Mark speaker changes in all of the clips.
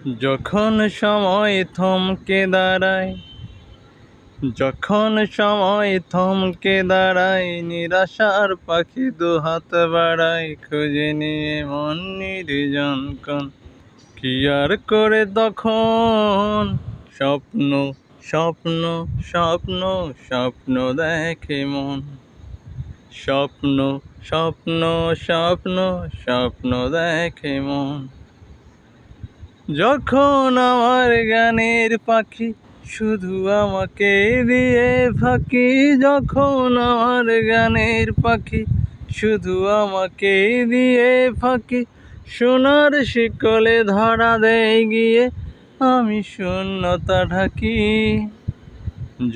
Speaker 1: যখন সময় থমকে দাঁড়ায়, যখন সময় থমকে দাঁড়ায়, নিরাশার পাখি দুহাত বাড়ায়, খুঁজে নিয়ে মন নির্জন কোণ। কি আর করে তখন স্বপ্ন স্বপ্ন স্বপ্ন স্বপ্ন দেখে মন। স্বপ্ন স্বপ্ন স্বপ্ন স্বপ্ন দেখে মন। যখন আমার গানের পাখি শুধু আমাকে দিয়ে ফাঁকি, যখন আমার গানের পাখি শুধু আমাকে দিয়ে ফাঁকি, সোনার শিকলে ধরা দেয় গিয়ে আমি শূন্যতা ঢাকি।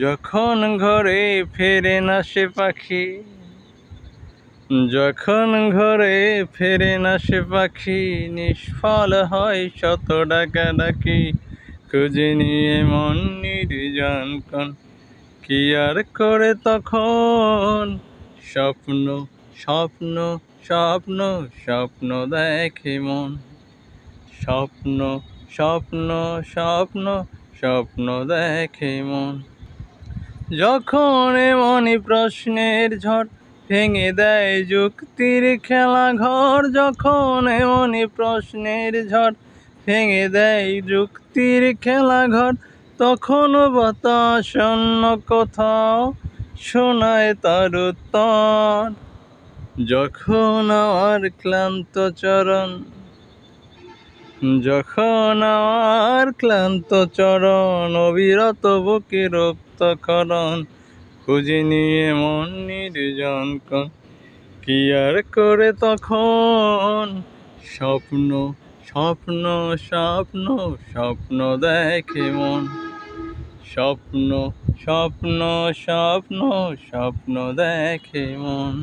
Speaker 1: যখন ঘরে ফেরে না সে পাখি, যখন ঘরে ফেরে না সে পাখি, নিষ্ফল হয় শত ডাকাডাকি, খুঁজে নিয়ে মন নির্জন কোণ। কি আর করে তখন স্বপ্ন স্বপ্ন স্বপ্ন স্বপ্ন দেখে মন। স্বপ্ন স্বপ্ন স্বপ্ন স্বপ্ন দেখে মন। যখন এমনই প্রশ্নের ঝড় ভেঙে দেয় যুক্তির খেলা ঘর, যখন এমনই প্রশ্নের ঝড় ভেঙে দেয় যুক্তির খেলা ঘর, তখন বাতাস অন্য কোথাও শোনায় তার উত্তর। যখন আমার ক্লান্ত চরণ, যখন আমার ক্লান্ত চরণ অবিরত বুকে রক্তক্ষরণ, খুঁজে নিয়ে মন নির্জন কোণ। কি আর করে তখন স্বপ্ন স্বপ্ন স্বপ্ন স্বপ্ন দেখে মন। স্বপ্ন স্বপ্ন স্বপ্ন স্বপ্ন দেখে মন।